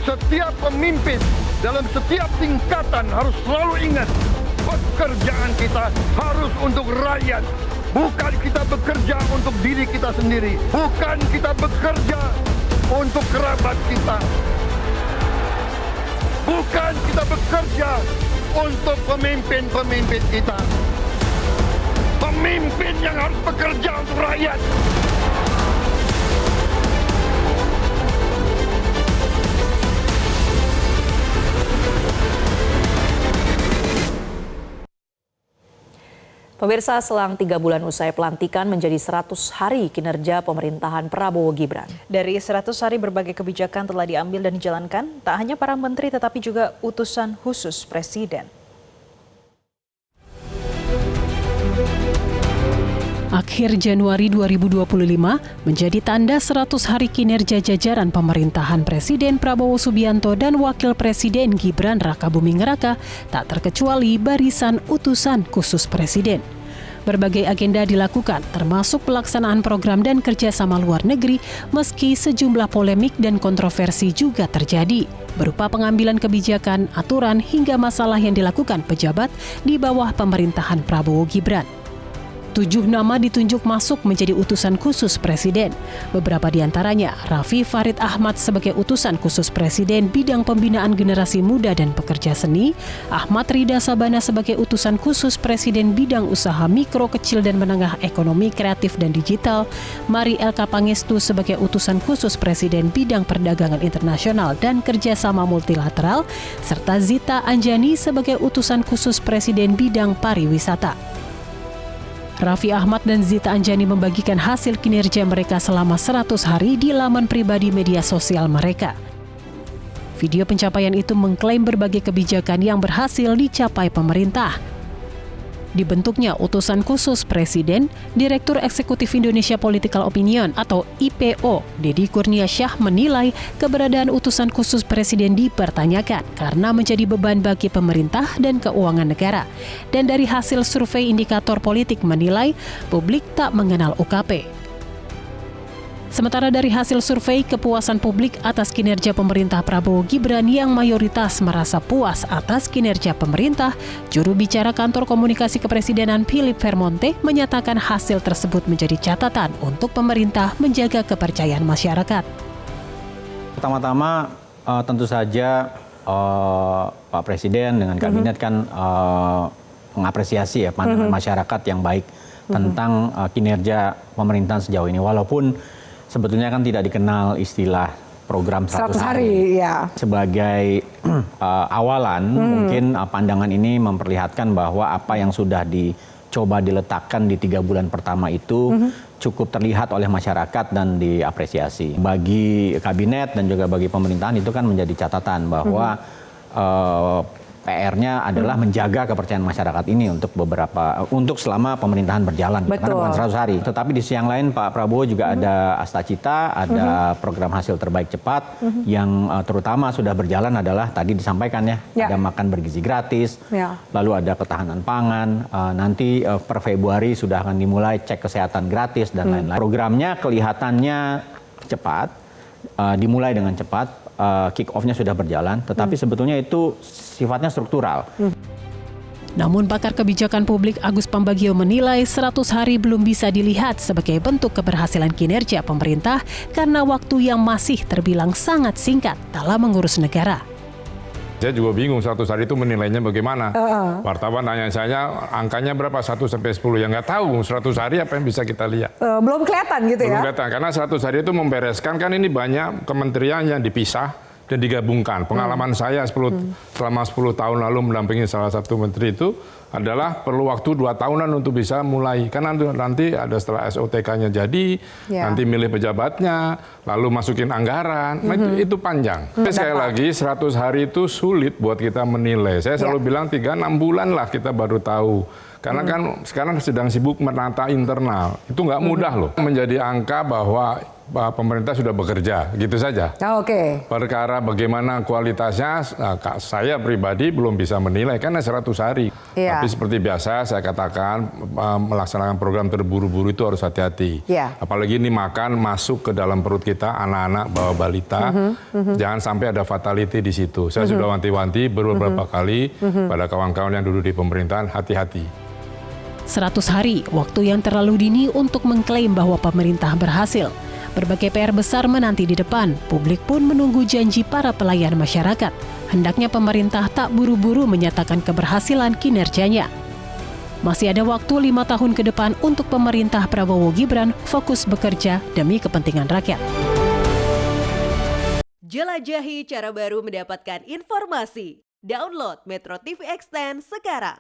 Setiap pemimpin dalam setiap tingkatan harus selalu ingat, pekerjaan kita harus untuk rakyat. Bukan kita bekerja untuk diri kita sendiri. Bukan kita bekerja untuk kerabat kita. Bukan kita bekerja untuk pemimpin-pemimpin kita. Pemimpin yang harus bekerja untuk rakyat. Pemirsa, selang 3 bulan usai pelantikan menjadi 100 hari kinerja pemerintahan Prabowo Gibran. Dari 100 hari berbagai kebijakan telah diambil dan dijalankan, tak hanya para menteri tetapi juga utusan khusus Presiden. Akhir Januari 2025 menjadi tanda 100 hari kinerja jajaran pemerintahan Presiden Prabowo Subianto dan Wakil Presiden Gibran Rakabuming Raka, tak terkecuali barisan utusan khusus Presiden. Berbagai agenda dilakukan, termasuk pelaksanaan program dan kerjasama luar negeri, meski sejumlah polemik dan kontroversi juga terjadi, berupa pengambilan kebijakan, aturan, hingga masalah yang dilakukan pejabat di bawah pemerintahan Prabowo Gibran. 7 nama ditunjuk masuk menjadi utusan khusus Presiden. Beberapa di antaranya, Raffi Farid Ahmad sebagai utusan khusus Presiden bidang pembinaan generasi muda dan pekerja seni, Ahmad Rida Sabana sebagai utusan khusus Presiden bidang usaha mikro, kecil dan menengah, ekonomi kreatif dan digital, Mari Elka Pangestu sebagai utusan khusus Presiden bidang perdagangan internasional dan kerjasama multilateral, serta Zita Anjani sebagai utusan khusus Presiden bidang pariwisata. Raffi Ahmad dan Zita Anjani membagikan hasil kinerja mereka selama 100 hari di laman pribadi media sosial mereka. Video pencapaian itu mengklaim berbagai kebijakan yang berhasil dicapai pemerintah. Dibentuknya utusan khusus Presiden, Direktur Eksekutif Indonesia Political Opinion atau IPO, Deddy Kurnia Syah menilai keberadaan utusan khusus Presiden dipertanyakan karena menjadi beban bagi pemerintah dan keuangan negara. Dan dari hasil survei indikator politik menilai publik tak mengenal UKP. Sementara dari hasil survei kepuasan publik atas kinerja pemerintah Prabowo Gibran yang mayoritas merasa puas atas kinerja pemerintah, juru bicara Kantor Komunikasi Kepresidenan Philip Vermonte menyatakan hasil tersebut menjadi catatan untuk pemerintah menjaga kepercayaan masyarakat. Pertama-tama tentu saja Pak Presiden dengan kabinet kan mengapresiasi ya pandangan masyarakat yang baik tentang kinerja pemerintahan sejauh ini, walaupun sebetulnya kan tidak dikenal istilah program 100 hari. Ya. Sebagai awalan, mungkin pandangan ini memperlihatkan bahwa apa yang sudah dicoba diletakkan di 3 bulan pertama itu cukup terlihat oleh masyarakat dan diapresiasi. Bagi kabinet dan juga bagi pemerintahan itu kan menjadi catatan bahwa PR-nya adalah menjaga kepercayaan masyarakat ini untuk selama pemerintahan berjalan, karena bukan 100 hari. Tetapi di sisi yang lain Pak Prabowo juga ada Astacita, ada program hasil terbaik cepat yang terutama sudah berjalan adalah tadi disampaikan ya, ada makan bergizi gratis, lalu ada ketahanan pangan, nanti per Februari sudah akan dimulai cek kesehatan gratis dan lain-lain. Programnya kelihatannya cepat, dimulai dengan cepat. Kick off-nya sudah berjalan, tetapi sebetulnya itu sifatnya struktural. Namun pakar kebijakan publik Agus Pambagio menilai 100 hari belum bisa dilihat sebagai bentuk keberhasilan kinerja pemerintah karena waktu yang masih terbilang sangat singkat dalam mengurus negara. Saya juga bingung 100 hari itu menilainya bagaimana. Wartawan tanya saya angkanya berapa 1 sampai 10, yang nggak tahu 100 hari apa yang bisa kita lihat. Belum kelihatan gitu Belum ya? kelihatan, karena 100 hari itu membereskan, kan ini banyak kementerian yang dipisah dan digabungkan. Pengalaman saya selama 10 tahun lalu mendampingi salah satu menteri itu adalah perlu waktu 2 tahunan untuk bisa mulai. Karena nanti ada setelah SOTK-nya jadi, nanti milih pejabatnya, lalu masukin anggaran, itu panjang. Sekali lagi 100 hari itu sulit buat kita menilai. Saya selalu bilang 3-6 bulan lah kita baru tahu. Karena kan sekarang sedang sibuk menata internal. Itu nggak mudah loh. Menjadi angka bahwa pemerintah sudah bekerja, gitu saja. Oke. Perkara bagaimana kualitasnya, saya pribadi belum bisa menilai karena 100 hari. Iya. Tapi seperti biasa saya katakan melaksanakan program terburu-buru itu harus hati-hati. Iya. Apalagi ini makan masuk ke dalam perut kita anak-anak bawa balita, jangan sampai ada fatality di situ. Saya sudah wanti-wanti beberapa kali pada kawan-kawan yang duduk di pemerintahan, hati-hati. 100 hari, waktu yang terlalu dini untuk mengklaim bahwa pemerintah berhasil. Berbagai PR besar menanti di depan, publik pun menunggu janji para pelayan masyarakat. Hendaknya pemerintah tak buru-buru menyatakan keberhasilan kinerjanya. Masih ada waktu 5 tahun ke depan untuk pemerintah Prabowo Gibran fokus bekerja demi kepentingan rakyat. Jelajahi cara baru mendapatkan informasi. Download Metro TV Extend sekarang.